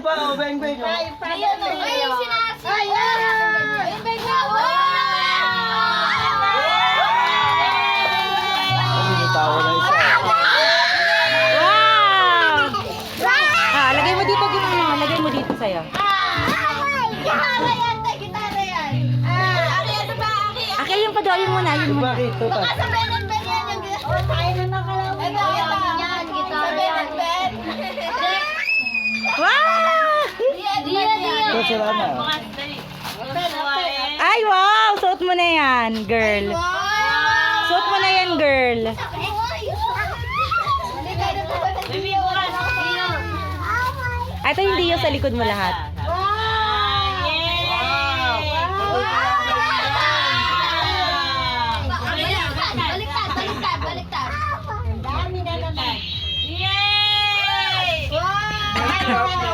pa, oh, beng beng. Oh. Ay, yung sinasi. Ay, Tawa na isa. Wow! Ah, lagay mo dito, lagay mo dito sa'yo. Akil yung padawin mo na, yun muna. Bakit? Ito pa. Wow! Ito sila na. Ay, wow! Suot mo na yan, girl. Suot mo na yan, girl. Ay, ito hindi yung sa likod mo lahat. Baliktad.